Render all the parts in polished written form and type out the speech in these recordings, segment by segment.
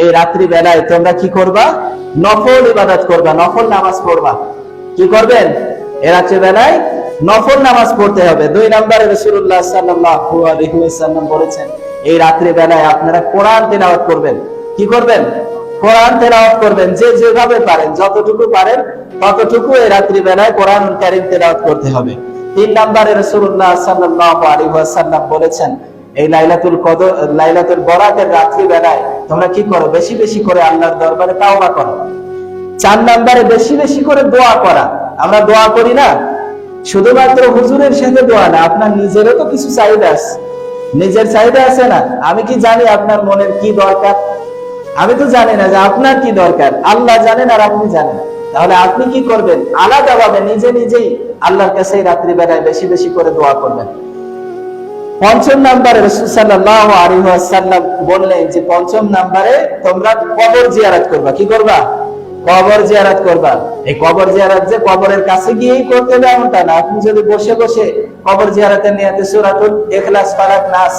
এই রাত্রি বেলায় তোমরা কি করবা? নফল ইবাদত করবা, নফল নামাজ পড়বা। কি করবেন? এই রাত্রি বেলায় নফল নামাজ পড়তে হবে। 2 নম্বরে রাসূলুল্লাহ সাল্লাল্লাহু আলাইহি ওয়াসাল্লাম বলেছেন, এই রাত্রি বেলায় আপনারা কোরআন তেলাওয়াত করবেন। কি করবেন? কোরআন তেলাওয়াত করবেন। যে যেভাবে পারেন, যতটুকু পারেন ততটুকু এই রাত্রি বেলায় কোরআনুল কারীম তেলাওয়াত করতে হবে। 3 নম্বরে রাসূলুল্লাহ সাল্লাল্লাহু আলাইহি ওয়াসাল্লাম বলেছেন, এই লাইলাতুল কদর, লাইলাতুল বরাতের রাত্রি বেলায় তোমরা কি করো? বেশি বেশি করে আল্লাহর দরবারে তাওবা করো। 4 নম্বরে বেশি বেশি করে দোয়া করা। আমরা দোয়া করি না, শুধুমাত্র হুজুরের সাথে দোয়া না, আপনার নিজেরও তো কিছু চাহিদা আছে, নিজের চাহিদা আছে না? আমি কি জানি আপনার মনের কি দরকার? আমি তো জানি না যে আপনার কি দরকার, আল্লাহ জানেন আর আপনি জানেন। তাহলে আপনি কি করবেন? আলাদাভাবে নিজে নিজেই আল্লাহর কাছে রাত্রি বেলায় বেশি বেশি করে দোয়া করবেন। 5 নম্বরে রাসূল সাল্লাল্লাহু আলাইহি ওয়াসাল্লাম বললেন যে 5 নম্বরে তোমরা কবর জিয়ারত করবা। কি করবা? কবর জিয়ারত করবা। এই কবর জিয়ারত যে কবরের কাছে গিয়েই করতে হবে এমনটা না। আপনি যদি বসে বসে কবর জিয়ারতের নিয়তে সূরাতুল ইখলাস, ফালাক, নাস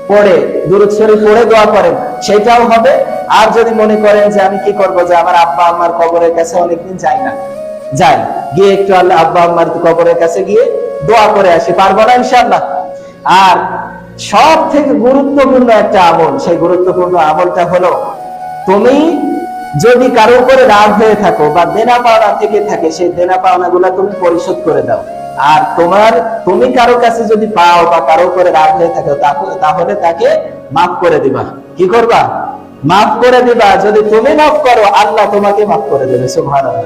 পড়ে, দুরূদ শরীফ পড়ে দোয়া করেন, সেটাও হবে। আর যদি মনে করেন যে আমি কি করব, যে আমার আব্বা আম্মার কবরের কাছে অনেকদিন যাই না, যাই, গিয়ে একটু আল্লাহ আব্বা আম্মার কবরের কাছে গিয়ে দোয়া করে আসি, পারবো না ইনশাআল্লাহ? আর সব থেকে গুরুত্বপূর্ণ একটা আমল, সেই গুরুত্বপূর্ণ আমলটা হলো, তুমি যদি কারো উপরে রাগ হয়ে থাকো বা দেনা পাওনা থেকে থাকে, সেই দেনা পাওনা গুলা তুমি পরিশোধ করে দাও। আর তুমি কারো কাছে যদি পাও বা কারো উপরে রাগ হয়ে থাকো, তাহলে তাকে মাফ করে দিবা। কি করবা? মাফ করে দিবা। যদি তুমি মাফ করো, আল্লাহ তোমাকে মাফ করে দেবে। সুবহানাল্লাহ।